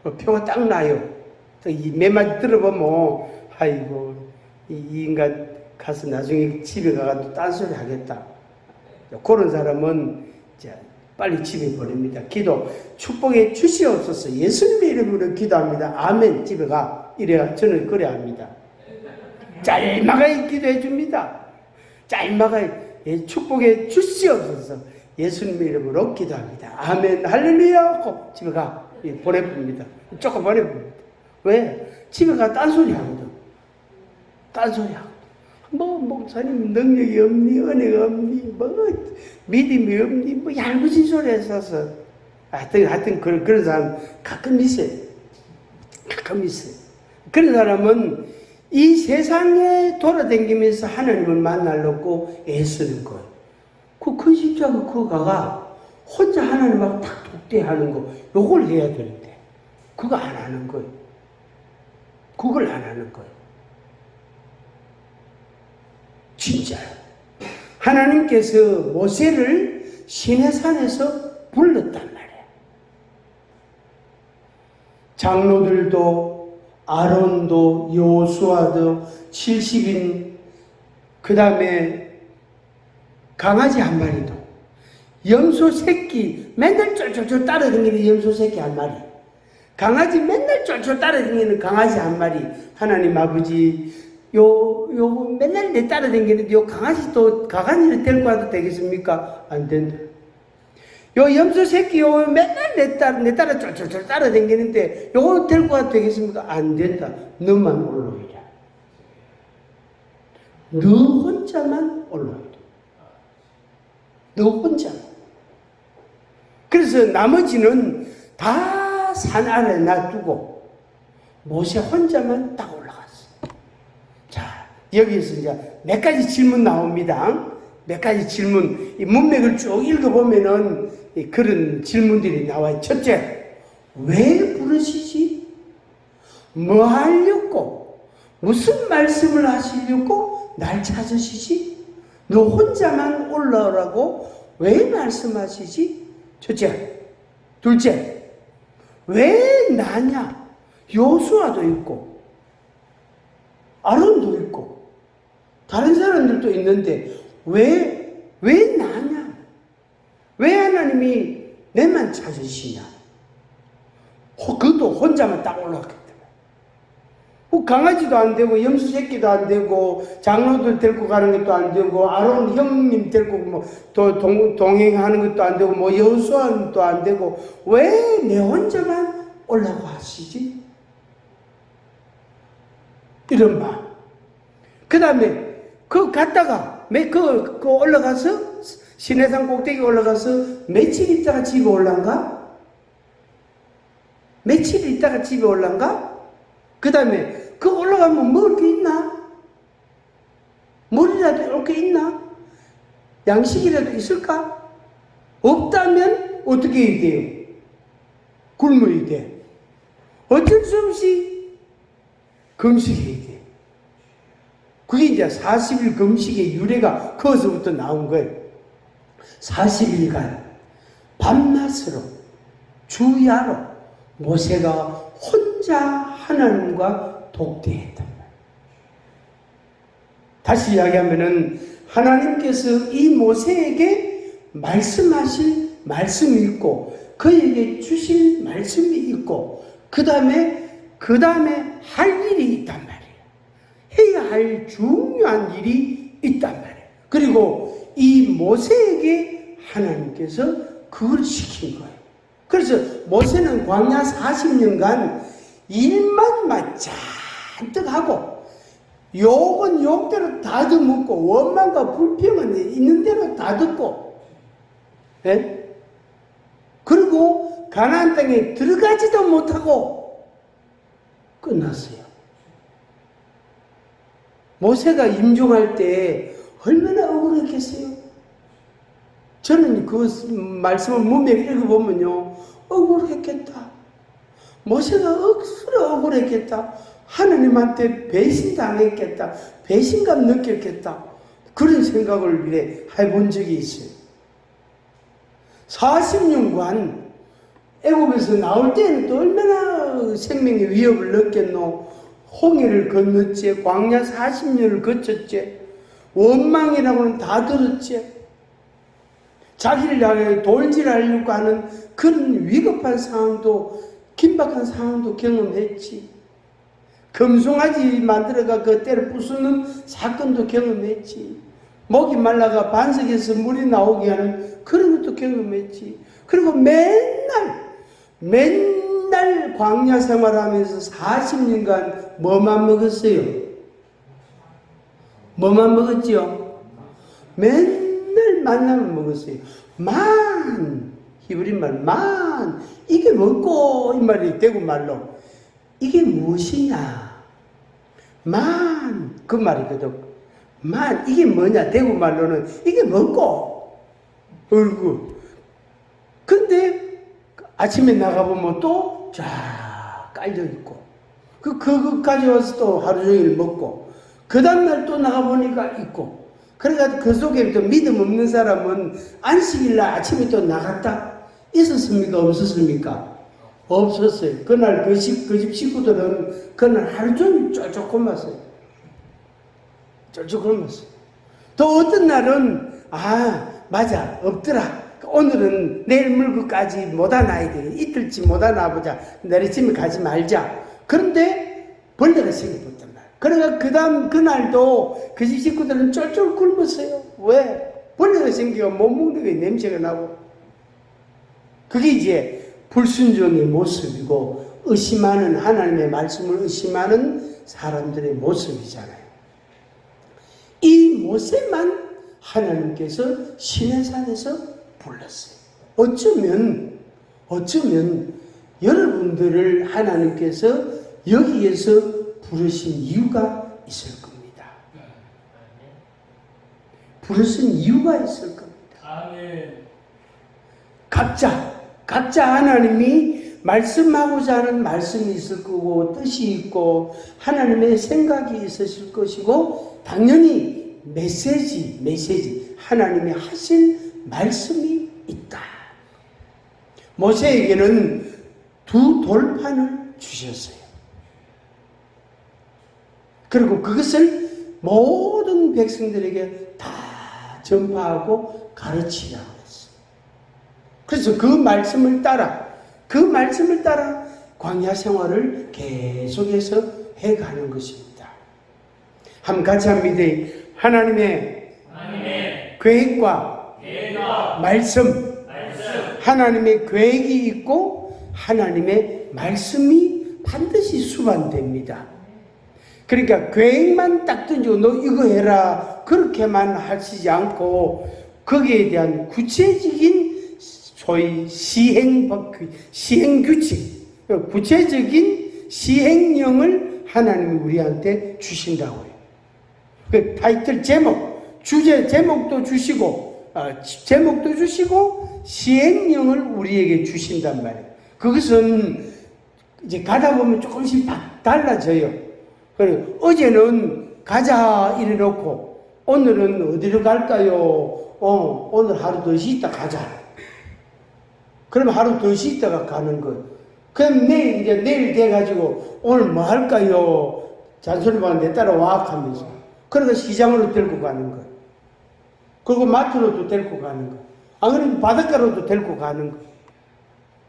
표가 딱 나요. 이 몇 마디 들어보면 아이고 이 인간 가서 나중에 집에 가서 딴소리 하겠다. 그런 사람은 빨리 집에 보냅니다. 기도 축복해 주시옵소서. 예수님의 이름으로 기도합니다. 아멘. 집에 가. 이래야 저는 그래 합니다. 짤막하게 기도해 줍니다. 짤막하게 축복해 주시옵소서. 예수님의 이름으로 기도합니다. 아멘. 할렐루야 하고 집에 가. 보내봅니다. 조금 보내봅니다. 왜? 집에 가 딴소리 하거든. 딴소리 하고. 목사님 능력이 없니, 은혜가 없니, 믿음이 없니, 얄궂은 소리 했어서. 하여튼 그런 사람 가끔 있어요. 가끔 있어요. 그런 사람은 이 세상에 돌아다니면서 하나님을 만나려고 애쓰는 거예요. 그 큰 십자가 그거 가가 혼자 하나님하고 딱 독대하는 거, 요걸 해야 되는데, 그거 안 하는 거예요. 그걸 안 하는 거예요. 진짜요. 하나님께서 모세를 시내산에서 불렀단 말이에요. 장로들도, 아론도, 여호수아도, 70인, 그 다음에 강아지 한 마리도, 염소 새끼, 맨날 쫄쫄쫄 따라다니는 염소 새끼 한 마리, 강아지 맨날 쫄쫄 따라다니는 강아지 한 마리, 하나님 아버지, 요 맨날 내 따라다니는 요 강아지도 가관이를 데리고 와도 되겠습니까? 안 된다. 요 염소 새끼 요 맨날 내 따라 쫄쫄쫄 따라다니는데 요거 데리고 와도 되겠습니까? 안 된다. 너만 올라오리라. 너 혼자만 올라오리라. 너 혼자만. 그래서 나머지는 다 산 아래 놔두고 모세 혼자만 딱 올라갔어. 자, 여기서 이제 몇 가지 질문 나옵니다. 몇 가지 질문, 이 문맥을 쭉 읽어보면은 그런 질문들이 나와요. 첫째, 왜 부르시지? 뭐 하려고? 무슨 말씀을 하시려고 날 찾으시지? 너 혼자만 올라오라고 왜 말씀하시지? 첫째. 둘째, 왜 나냐? 여호수아도 있고 아론도 있고 다른 사람들도 있는데 왜 나냐? 왜 하나님이 내만 찾으시냐? 그것도 혼자만 딱 올라갔기 때문에. 강아지도 안 되고 염소 새끼도 안 되고 장로들 데리고 가는 것도 안 되고 아론 형님 데리고 뭐 또 동행하는 것도 안 되고 뭐 여호수아는 또 안 되고 왜 내 혼자만 올라고 하시지? 이런 마음. 그 다음에 그 갔다가 그 올라가서 시내산 꼭대기 올라가서 며칠 있다가 집에 올란가? 며칠 있다가 집에 올란가? 그 다음에 그 올라가면 먹을 게 있나? 물이라도 이렇게 있나? 양식이라도 있을까? 없다면 어떻게 해야 돼요? 굶어야 돼. 어쩔 수 없이 금식해야 돼. 그게 이제 40일 금식의 유래가 거기서부터 나온 거예요. 40일간 밤낮으로 주야로 모세가 혼자 하나님과 독대했단 말이에요. 다시 이야기하면은 하나님께서 이 모세에게 말씀하실 말씀이 있고 그에게 주실 말씀이 있고 그 다음에 할 일이 있단 말이에요. 해야 할 중요한 일이 있단 말이에요. 그리고 이 모세에게 하나님께서 그걸 시킨 거예요. 그래서 모세는 광야 40년간 일만 잔뜩 하고 욕은 욕대로 다 듣고 원망과 불평은 있는 대로 다 듣고 예? 그리고 가나안 땅에 들어가지도 못하고 끝났어요. 모세가 임종할 때 얼마나 억울했겠어요? 저는 그 말씀을 문맥 읽어보면요 억울했겠다. 모세가 억수로 억울했겠다. 하나님한테 배신당했겠다. 배신감 느꼈겠다. 그런 생각을 이래 해본 적이 있어요. 40년간 애굽에서 나올 때는 또 얼마나 생명의 위협을 느꼈노. 홍해를 건넜지. 광야 40년을 거쳤지. 원망이라고는 다 들었지. 자기를 향해 돌질하려고 하는 그런 위급한 상황도 긴박한 상황도 경험했지. 금송아지 만들어가 그 때를 부수는 사건도 경험했지. 목이 말라가 반석에서 물이 나오게 하는 그런 것도 경험했지. 그리고 맨날 광야 생활하면서 40년간 뭐만 먹었어요? 뭐만 먹었지요? 맨날 만나면 먹었어요. 히브리 말 이게 먹고 이 말이 대구 말로 이게 무엇이냐? 그 말이거든. 이게 뭐냐? 대구 말로는 이게 뭐고? 얼굴. 근데 아침에 나가보면 또 쫙 깔려있고, 그거 가져와서 또 하루 종일 먹고, 그 다음날 또 나가보니까 있고, 그러니까 그 속에 또 믿음 없는 사람은 안식일날 아침에 또 나갔다 있었습니까? 없었습니까? 없었어요. 그날 그 집 식구들은 그날 하루 종일 쫄쫄 굶었어요. 쫄쫄 굶었어요. 또 어떤 날은 맞아 없더라. 오늘은 내일 물고까지 못 안아야 돼. 이틀치 못 안아보자. 내일쯤에 가지 말자. 그런데 벌레가 생겨버렸단 말이야. 그러니까 그날도 그 집 식구들은 쫄쫄 굶었어요. 왜? 벌레가 생겨 못 먹는 게 냄새가 나고. 그게 이제 불순종의 모습이고, 하나님의 말씀을 의심하는 사람들의 모습이잖아요. 이 모세만 하나님께서 시내산에서 불렀어요. 어쩌면 여러분들을 하나님께서 여기에서 부르신 이유가 있을 겁니다. 부르신 이유가 있을 겁니다. 아멘. 각자 하나님이 말씀하고자 하는 말씀이 있을 거고, 뜻이 있고, 하나님의 생각이 있으실 것이고, 당연히 메시지, 하나님이 하실 말씀이 있다. 모세에게는 2 돌판을 주셨어요. 그리고 그것을 모든 백성들에게 다 전파하고 가르치라고 했어요. 그래서 그 말씀을 따라 광야 생활을 계속해서 해가는 것입니다. 한번 같이 합니다. 하나님의 계획과 말씀. 하나님의 계획이 있고 하나님의 말씀이 반드시 수반됩니다. 그러니까 계획만 딱 던지고 너 이거 해라 그렇게만 하시지 않고, 거기에 대한 구체적인 소위 시행규칙, 구체적인 시행령을 하나님이 우리한테 주신다고요. 그 타이틀 주제 제목도 주시고, 시행령을 우리에게 주신단 말이에요. 그것은 이제 가다 보면 조금씩 달라져요. 그래, 어제는 가자 이래놓고 오늘은 어디로 갈까요? 오늘 하루 더 쉬다 가자. 그러면 하루 더 쉬다가 가는 거예요. 그럼 내일 돼가지고 오늘 뭐 할까요? 잔소리만 내 따라와 하면서. 그러니까 시장으로 데리고 가는 거예요. 그리고 마트로도 데리고 가는 거예요. 안 그러면 바닷가로도 데리고 가는 거예요.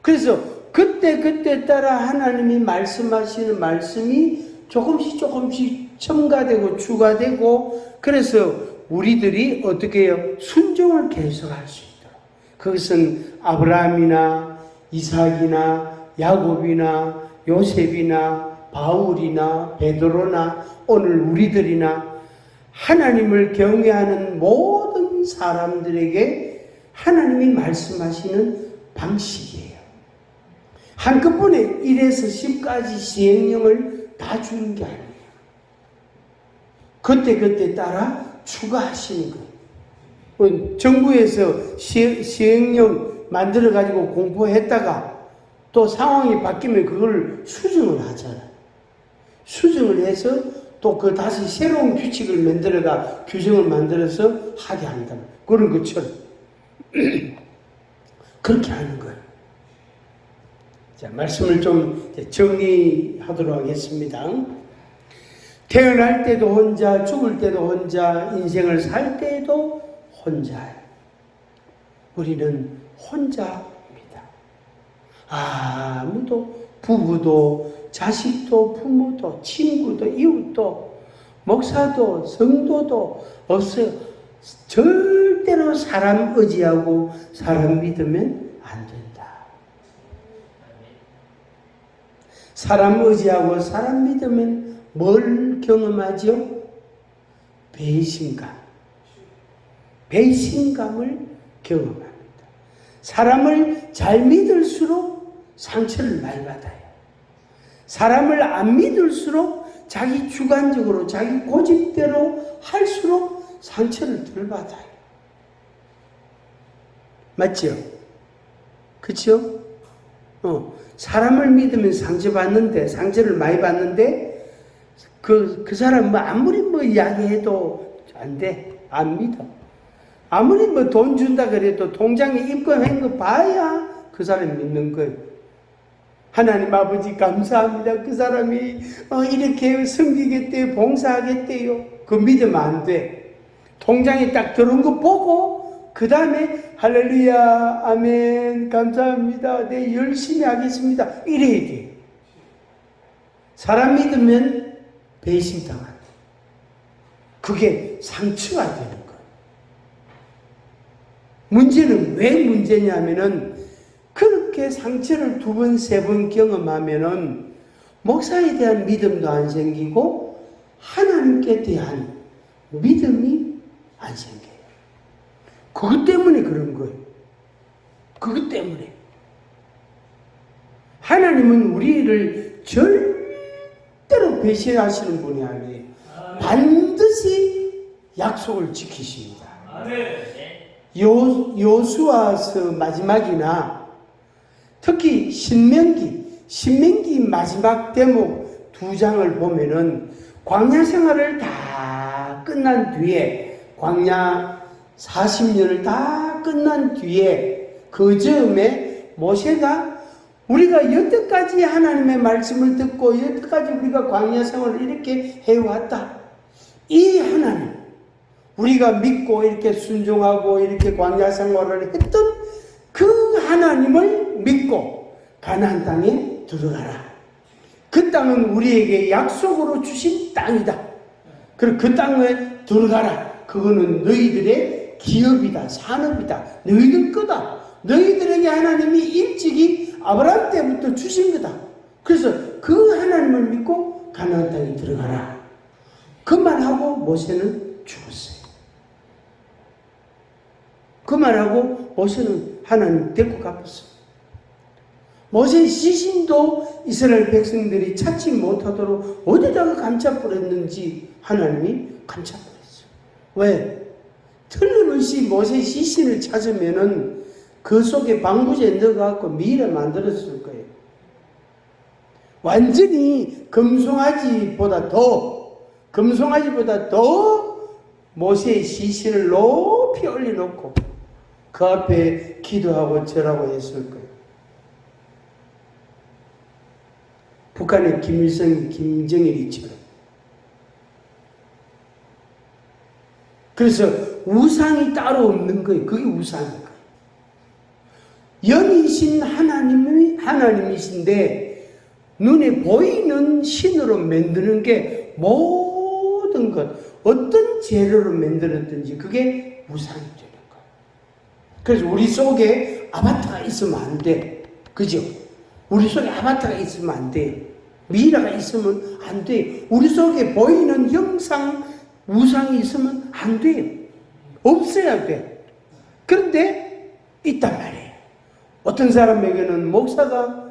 그래서 그때 따라 하나님이 말씀하시는 말씀이 조금씩 첨가되고 추가되고, 그래서 우리들이 어떻게 해요? 순종을 계속할 수 있도록. 그것은 아브라함이나 이삭이나 야곱이나 요셉이나 바울이나 베드로나 오늘 우리들이나 하나님을 경외하는 모든 사람들에게 하나님이 말씀하시는 방식이에요. 한꺼번에 1에서 10까지 시행령을 다 주는 게 아니에요. 그때 따라 추가하시는 거예요. 정부에서 시행령 만들어가지고 공포했다가 또 상황이 바뀌면 그걸 수정을 하잖아요. 수정을 해서 또 그 다시 새로운 규칙을 규정을 만들어서 하게 한다. 그런 것처럼. 그렇게 하는 거예요. 자, 말씀을 좀 정리하도록 하겠습니다. 태어날 때도 혼자, 죽을 때도 혼자, 인생을 살 때도 혼자예요. 우리는 혼자입니다. 아무도, 부부도, 자식도, 부모도, 친구도, 이웃도, 목사도, 성도도 없어요. 절대로 사람 의지하고 사람 믿으면 안 된다. 사람 의지하고 사람 믿으면 뭘 경험하죠? 배신감을 경험합니다. 사람을 잘 믿을수록 상처를 많이 받아요. 사람을 안 믿을수록 자기 주관적으로 자기 고집대로 할수록 상처를 덜 받아요. 맞죠? 그쵸? 사람을 믿으면 상처를 많이 받는데, 그 사람 아무리 이야기해도 안 돼. 안 믿어. 아무리 돈 준다 그래도 통장에 입금한 거 봐야 그 사람이 믿는 거예요. 하나님 아버지 감사합니다. 그 사람이 이렇게 섬기겠대요. 봉사하겠대요. 그거 믿으면 안 돼. 통장에 딱 들어온 거 보고 그 다음에 할렐루야 아멘 감사합니다. 네 열심히 하겠습니다. 이래야 돼. 사람 믿으면 배신당한다. 그게 상처가 되는 거예요. 문제는 왜 문제냐면은 그렇게 상처를 2번, 3번 경험하면은 목사에 대한 믿음도 안 생기고 하나님께 대한 믿음이 안 생겨요. 그것 때문에 그런 거예요. 그것 때문에. 하나님은 우리를 절대로 배신하시는 분이 아니에요. 반드시 약속을 지키십니다. 여호수아서 마지막이나 특히 신명기 마지막 대목 2장을 보면은 광야 생활을 다 끝난 뒤에 광야 40년을 다 끝난 뒤에 그 즈음에 모세가 우리가 여태까지 하나님의 말씀을 듣고 여태까지 우리가 광야 생활을 이렇게 해왔다. 이 하나님 우리가 믿고 이렇게 순종하고 이렇게 광야 생활을 했던 그 하나님을 믿고 가나안 땅에 들어가라. 그 땅은 우리에게 약속으로 주신 땅이다. 그리고 그 땅에 들어가라. 그거는 너희들의 기업이다. 산업이다. 너희들 거다. 너희들에게 하나님이 일찍이 아브라함 때부터 주신 거다. 그래서 그 하나님을 믿고 가나안 땅에 들어가라. 그 말하고 모세는 죽었어요. 그 말하고 모세는 하나님 데리고 갚았어요. 모세의 시신도 이스라엘 백성들이 찾지 못하도록 어디다가 감춰버렸는지 하나님이 감춰버렸어요. 왜? 틀림없이 모세의 시신을 찾으면은 그 속에 방부제 넣어갖고 미라 만들었을 거예요. 완전히 금송아지보다 더 모세의 시신을 높이 올려놓고 그 앞에 기도하고 절하고 했을 거예요. 북한의 김일성이 김정일이처럼. 그래서 우상이 따로 없는 거예요. 그게 우상이에요. 영이신 하나님이신데 눈에 보이는 신으로 만드는 게 모든 것, 어떤 재료로 만들었든지 그게 우상이 되는 거예요. 그래서 우리 속에 아바타가 있으면 안 돼. 그죠? 우리 속에 아바타가 있으면 안 돼. 미라가 있으면 안 돼. 우리 속에 보이는 형상, 우상이 있으면 안 돼요. 없어야 돼. 그런데 있단 말이에요. 어떤 사람에게는 목사가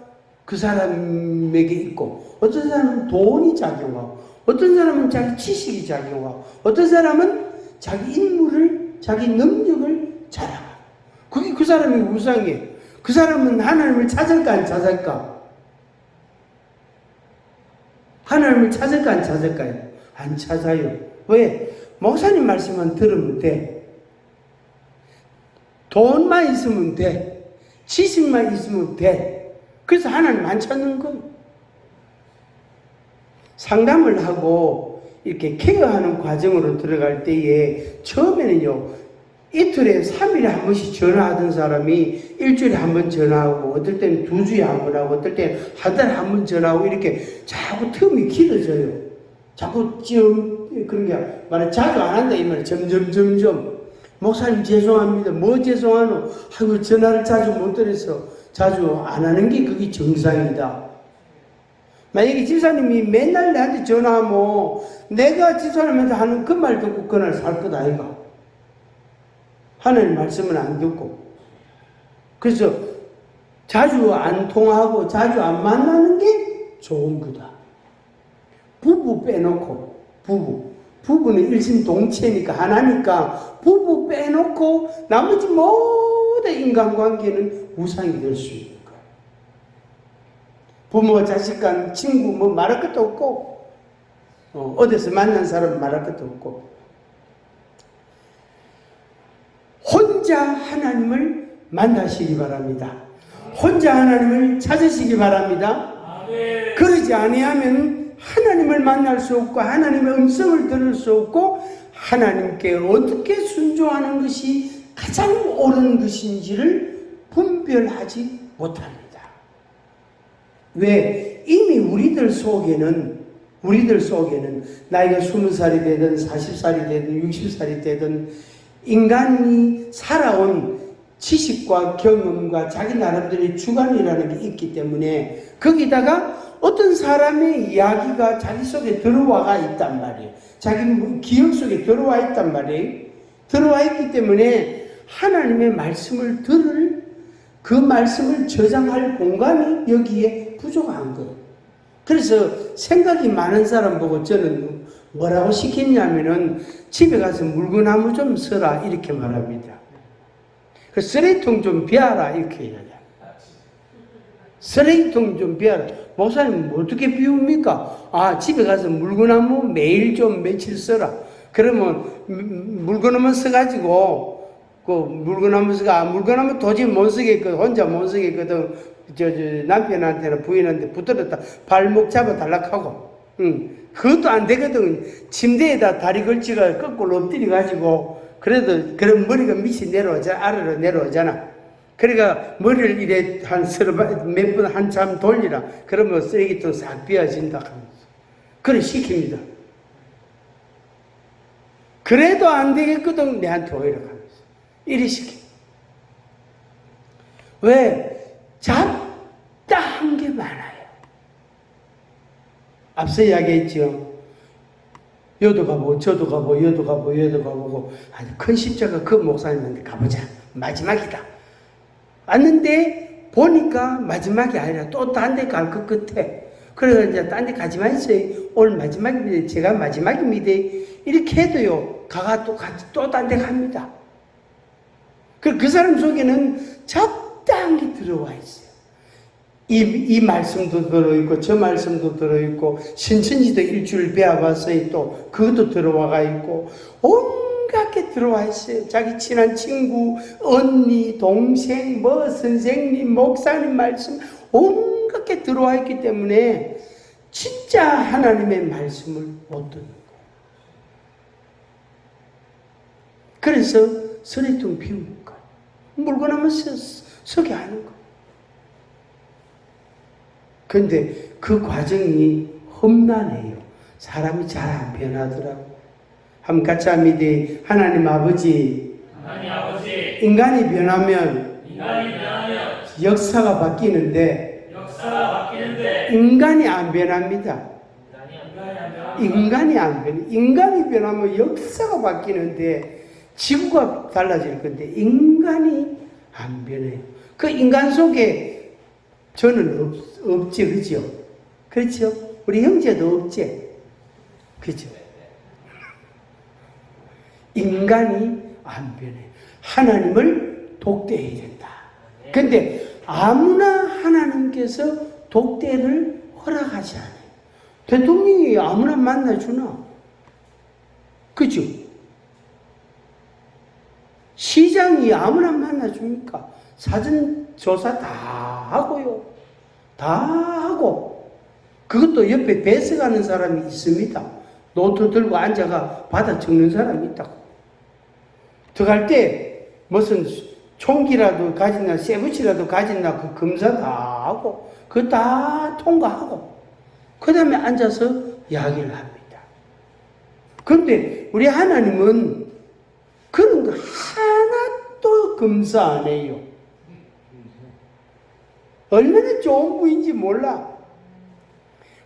그 사람에게 있고, 어떤 사람은 돈이 작용하고, 어떤 사람은 자기 지식이 작용하고, 어떤 사람은 자기 인물을, 자기 능력을 자랑하고. 그게 그 사람의 우상이에요. 그 사람은 하나님을 찾을까 안 찾을까? 하나님을 찾을까 안 찾을까요? 안 찾아요. 왜? 목사님 말씀만 들으면 돼. 돈만 있으면 돼. 지식만 있으면 돼. 그래서 하나님 안 찾는 거예요. 상담을 하고 이렇게 케어하는 과정으로 들어갈 때에 처음에는요, 이틀에 3일에 한 번씩 전화하던 사람이 일주일에 한 번 전화하고, 어떨 때는 2주에 한 번 하고, 어떨 때는 한 달에 한 번 전화하고, 이렇게 자꾸 틈이 길어져요. 자꾸 그런 게 말해 자주 안 한다 이 말이에요. 점점 목사님 죄송합니다. 뭐 죄송하노? 아이고 전화를 자주 못 드려서 자주 안 하는 게 그게 정상이다. 만약에 집사님이 맨날 나한테 전화하면 내가 집사님한테 하는 그 말 듣고 그날 살 거다 아이가. 하나님 말씀은 안 듣고. 그래서 자주 안 통하고 자주 안 만나는 게 좋은 거다. 부부 빼놓고, 부부는 일심동체니까 하나니까 부부 빼놓고 나머지 모든 인간관계는 우상이 될 수 있는 거예요. 부모와 자식 간 친구 뭐 말할 것도 없고, 어디서 만난 사람 말할 것도 없고, 혼자 하나님을 만나시기 바랍니다. 혼자 하나님을 찾으시기 바랍니다. 아멘. 그러지 아니하면 하나님을 만날 수 없고 하나님의 음성을 들을 수 없고 하나님께 어떻게 순종하는 것이 가장 옳은 것인지를 분별하지 못합니다. 왜? 이미 우리들 속에는 나이가 20살이 되든 40살이 되든 60살이 되든 인간이 살아온 지식과 경험과 자기 나름대로의 주관이라는 게 있기 때문에 거기다가 어떤 사람의 이야기가 자기 속에 들어와 있단 말이에요. 자기 기억 속에 들어와 있단 말이에요. 들어와 있기 때문에 하나님의 말씀을 들을 그 말씀을 저장할 공간이 여기에 부족한 거예요. 그래서 생각이 많은 사람 보고 저는 뭐라고 시켰냐면은 집에 가서 물구나무 좀 써라 이렇게 말합니다. 그 쓰레기통 좀 비워라 이렇게 얘기하죠. 쓰레기통 좀 비워라. 목사님 어떻게 비웁니까? 아, 집에 가서 물구나무 매일 좀 며칠 써라. 그러면 물구나무 써가지고 그 물구나무 도저히 못 쓰겠거든. 혼자 못 쓰겠거든. 저 남편한테나 부인한테 붙들었다 발목 잡아 달락하고. 그것도 안 되거든. 침대에다 다리 걸치가 거꾸로 엎드려 가지고 그래도 그런 머리가 밑이 아래로 내려오잖아. 그러니까 머리를 이래 몇 번 한참 돌리라. 그러면 쓰레기통 싹 비워진다 하면서. 그래 시킵니다. 그래도 안 되겠거든. 내한테 오히려 하면서. 이리 시킵니다. 왜? 잡다한 게 많아요. 앞서 이야기했죠. 여도 가보고 저도 가보고 여도 가보고 여도 가보고 아주 큰 십자가 그 목사님한테 가보자. 마지막이다. 왔는데 보니까 마지막이 아니라 또 딴 데 갈 것 같아. 그래서 이제 딴 데 가지 마세요. 오늘 마지막입니다. 제가 마지막입니다. 이렇게 해도요. 가가 또 딴 데 갑니다. 그 사람 속에는 적당한 게 들어와 있어요. 이 말씀도 들어있고 저 말씀도 들어있고 신천지도 일주일 배워봤어요. 또 그것도 들어와가 있고 온갖 게 들어와 있어요. 자기 친한 친구, 언니, 동생, 선생님, 목사님 말씀 온갖 게 들어와 있기 때문에 진짜 하나님의 말씀을 못 듣는 거예요. 그래서 쓰레기통 비우는 거예요. 물건하면 서게 하는 거예요. 그런데 그 과정이 험난해요. 사람이 잘 안 변하더라고. 한번 같이 합니다. 하나님 아버지, 인간이 변하면 역사가 바뀌는데 인간이 안 변합니다. 인간이 변하면 역사가 바뀌는데 지구가 달라질 건데 인간이 안 변해요. 그 인간 속에 저는 없지, 그죠? 그렇죠? 우리 형제도 없지? 그죠? 인간이 안 변해. 하나님을 독대해야 된다. 근데 아무나 하나님께서 독대를 허락하지 않아요. 대통령이 아무나 만나주나? 그죠? 시장이 아무나 만나줍니까? 사전조사 다 하고요. 다 하고. 그것도 옆에 배석하는 사람이 있습니다. 노트 들고 앉아가 받아 적는 사람이 있다고. 들어갈 때 무슨 총기라도 가진나 쇠붙이라도 가진나 그 검사 다 하고 그거 다 통과하고 그 다음에 앉아서 이야기를 합니다. 그런데 우리 하나님은 그런 거 하나도 검사 안 해요. 얼마나 좋은 분인지 몰라.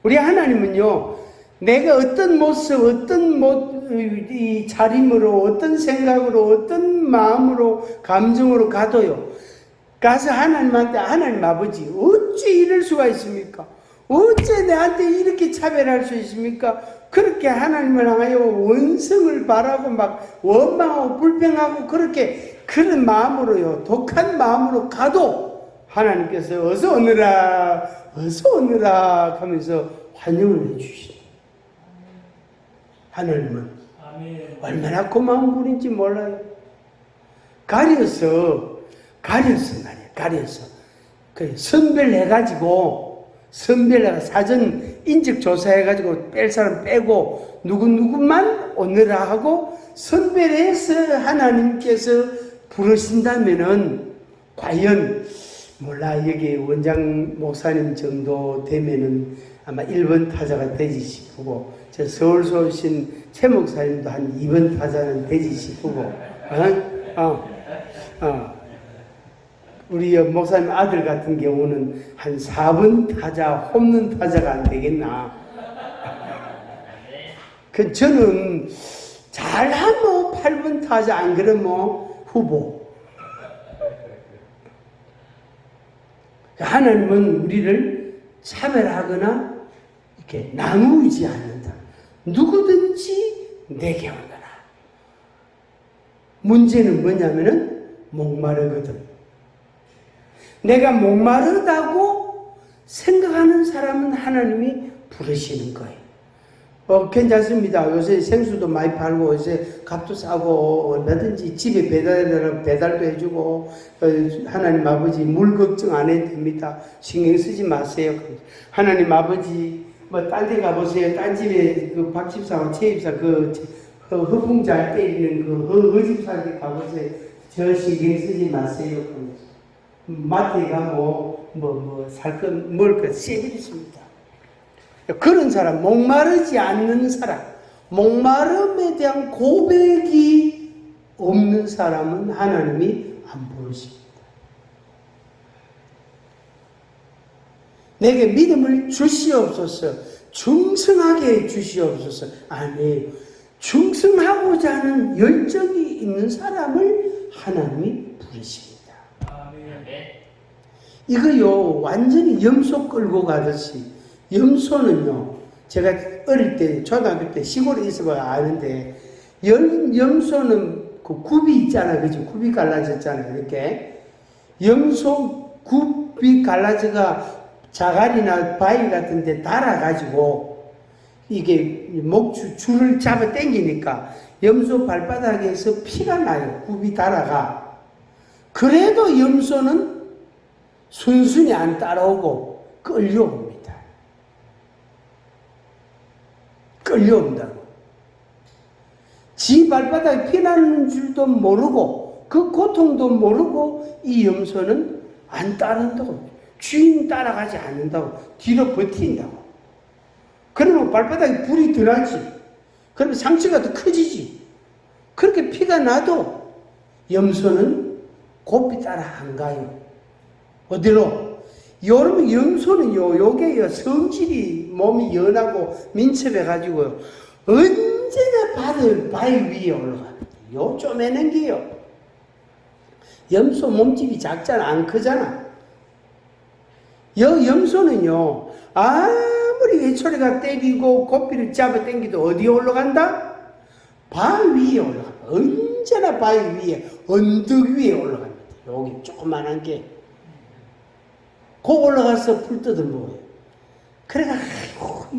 우리 하나님은요, 내가 어떤 모습, 이 차림으로, 어떤 생각으로, 어떤 마음으로, 감정으로 가도요. 가서 하나님한테, 하나님 아버지, 어찌 이럴 수가 있습니까? 어째 내한테 이렇게 차별할 수 있습니까? 그렇게 하나님을 향하여 원성을 바라고 막 원망하고 불평하고 그렇게 그런 마음으로요, 독한 마음으로 가도 하나님께서 어서 오너라 하면서 환영을 해주신다. 하나님은 아멘. 얼마나 고마운 분인지 몰라요. 가려서 말이야. 그 선별해가지고 사전 인적 조사해가지고 뺄 사람 빼고 누구만 오느라 하고 선별해서 하나님께서 부르신다면은 과연 몰라 여기 원장 목사님 정도 되면은 아마 1번 타자가 되지 싶고 저 서울서 오신 최 목사님도 한 2번 타자는 되지 싶고 우리 목사님 아들 같은 경우는 한 4번 타자 홈런 타자가 안 되겠나. 그 저는 잘하면 8번 타자 안 그러면 후보. 하나님은 우리를 차별하거나 이렇게 나누지 않는다. 누구든지 내게 오너라. 문제는 뭐냐면은 목마르거든. 내가 목마르다고 생각하는 사람은 하나님이 부르시는 거예요. 괜찮습니다. 요새 생수도 많이 팔고 요새 값도 싸고 얼마든지 집에 배달도 해주고 하나님 아버지 물 걱정 안 해도 됩니다. 신경 쓰지 마세요. 하나님 아버지 뭐 딴 데 가보세요. 딴 집에 그 박집사와 최집사 그 허풍 잘 때리는 그 허집사한테 가보세요. 저 신경 쓰지 마세요. 마트에 가면 살 것 먹을 것 세비리 있습니다. 그런 사람, 목마르지 않는 사람, 목마름에 대한 고백이 없는 사람은 하나님이 안 부르십니다. 내게 믿음을 주시옵소서, 중성하게 주시옵소서. 아니에요. 중성하고자 하는 열정이 있는 사람을 하나님이 부르십니다. 이거요, 완전히 염소 끌고 가듯이. 염소는요, 제가 어릴 때, 초등학교 때 시골에 있어봐야 아는데, 염소는 그 굽이 있잖아요. 그죠? 굽이 갈라졌잖아요. 이렇게. 염소 굽이 갈라져가 자갈이나 바위 같은 데 달아가지고, 이게 줄을 잡아 당기니까 염소 발바닥에서 피가 나요. 굽이 달아가. 그래도 염소는 순순히 안 따라오고 끌려옵니다. 끌려온다고. 지 발바닥에 피나는 줄도 모르고 그 고통도 모르고 이 염소는 안 따른다고. 주인 따라가지 않는다고. 뒤로 버틴다고. 그러면 발바닥에 불이 더 나지. 그러면 상처가 더 커지지. 그렇게 피가 나도 염소는 고삐 따라 안 가요. 어디로? 여러분 염소는요, 요게 성질이 몸이 연하고 민첩해가지고요, 언제나 바위 위에 올라갑니다. 요 쪼매는 게요. 염소 몸집이 작잖아, 안 크잖아. 염소는요, 아무리 외초리가 때리고 고삐를 잡아 당기도 어디에 올라간다? 바위 위에 올라간다. 언제나 바위 위에, 언덕 위에 올라갑니다. 여기 조그만한 게. 고 올라가서 풀 뜯어 먹어요. 그래가,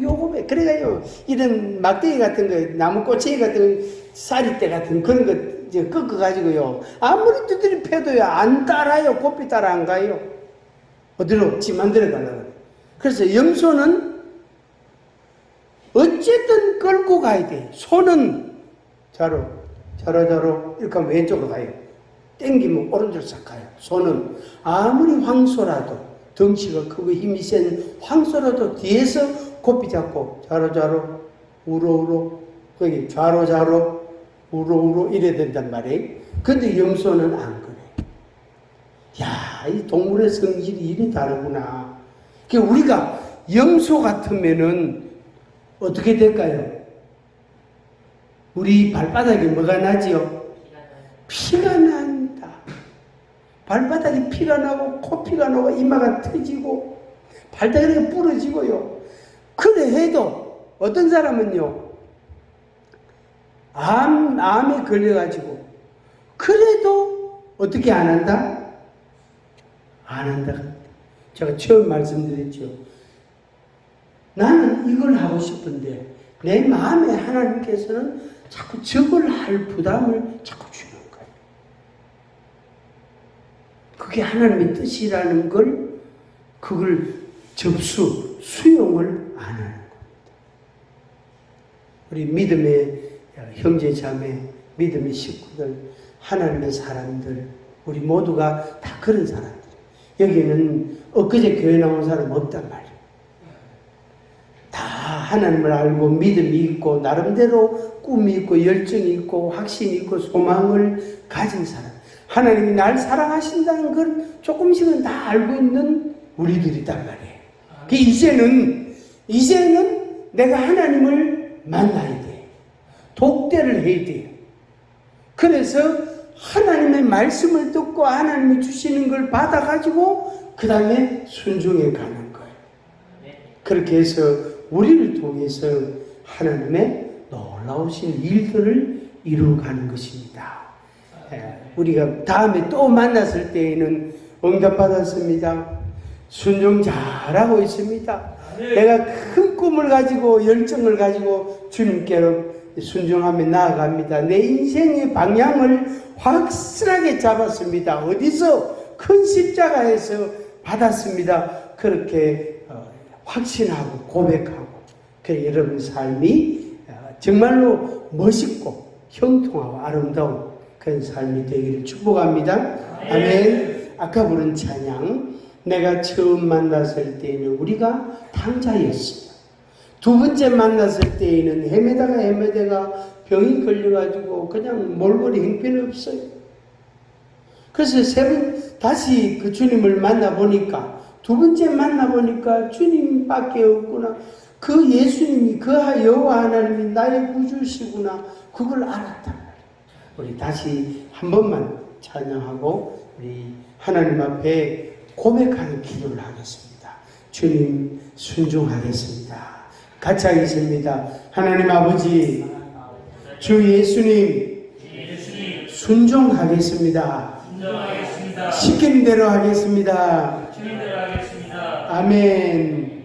요거에, 그래가요, 이런 막대기 같은 거, 나무 꼬챙이 같은 거, 쌀이대 같은 그런 거, 이제 꺾어가지고요. 아무리 두드리 패도요, 안 따라요. 고삐 따라 안 가요. 어디로? 지 만들어 가려고. 그래서 염소는 어쨌든 끌고 가야 돼. 소는 좌로, 이렇게 하면 왼쪽으로 가요. 땡기면 오른쪽으로 싹 가요. 소는 아무리 황소라도, 덩치가 크고 힘이 센 황소라도 뒤에서 고삐 잡고 좌로 우로 거기 좌로 우로 이래야 된단 말이에요. 근데 염소는 안 그래. 야, 이 동물의 성질이 이리 다르구나. 그러니까 우리가 염소 같으면은 어떻게 될까요? 우리 발바닥에 뭐가 나지요? 피가 난다. 발바닥에 피가 나고 코피가 나고 이마가 터지고 발다리가 부러지고요. 그래 해도 어떤 사람은요, 암에 걸려가지고 그래도 어떻게 안 한다? 안 한다. 제가 처음 말씀드렸죠. 나는 이걸 하고 싶은데 내 마음에 하나님께서는 자꾸 저걸 할 부담을 자꾸 주는 거예요. 그게 하나님의 뜻이라는 걸, 그걸 수용을 안 하는 겁니다. 우리 믿음의 형제 자매, 믿음의 식구들, 하나님의 사람들, 우리 모두가 다 그런 사람들. 여기는 엊그제 교회 나온 사람 없단 말이에요. 다 하나님을 알고 믿음이 있고 나름대로 꿈이 있고 열정이 있고 확신이 있고 소망을 가진 사람. 하나님이 날 사랑하신다는 걸 조금씩은 다 알고 있는 우리들이단 말이에요. 이제는 내가 하나님을 만나야 돼. 독대를 해야 돼요. 그래서 하나님의 말씀을 듣고 하나님이 주시는 걸 받아가지고 그 다음에 순종해 가는 거예요. 그렇게 해서 우리를 통해서 하나님의 놀라우신 일들을 이루어가는 것입니다. 우리가 다음에 또 만났을 때에는 응답받았습니다. 순종 잘하고 있습니다. 내가 큰 꿈을 가지고 열정을 가지고 주님께로 순종하며 나아갑니다. 내 인생의 방향을 확실하게 잡았습니다. 어디서? 큰 십자가에서 받았습니다. 그렇게 확신하고 고백하고, 그래 여러분 삶이 정말로 멋있고 형통하고 아름다운 그런 삶이 되기를 축복합니다. 아멘. 아까 부른 찬양, 내가 처음 만났을 때는 우리가 탕자였어요. 두 번째 만났을 때에는 헤매다가 병이 걸려가지고 그냥 몰골이 형편없어요. 그래서 다시 그 주님을 만나보니까, 두 번째 만나보니까 주님밖에 없구나. 그 예수님이, 그 여호와 하나님이 나의 구주시구나. 그걸 알았단 말이에요. 우리 다시 한 번만 찬양하고 우리 하나님 앞에 고백하는 기도를 하겠습니다. 주님 순종하겠습니다. 같이 하겠습니다. 하나님 아버지, 주 예수님 순종하겠습니다. 시키는 대로 하겠습니다. 아멘.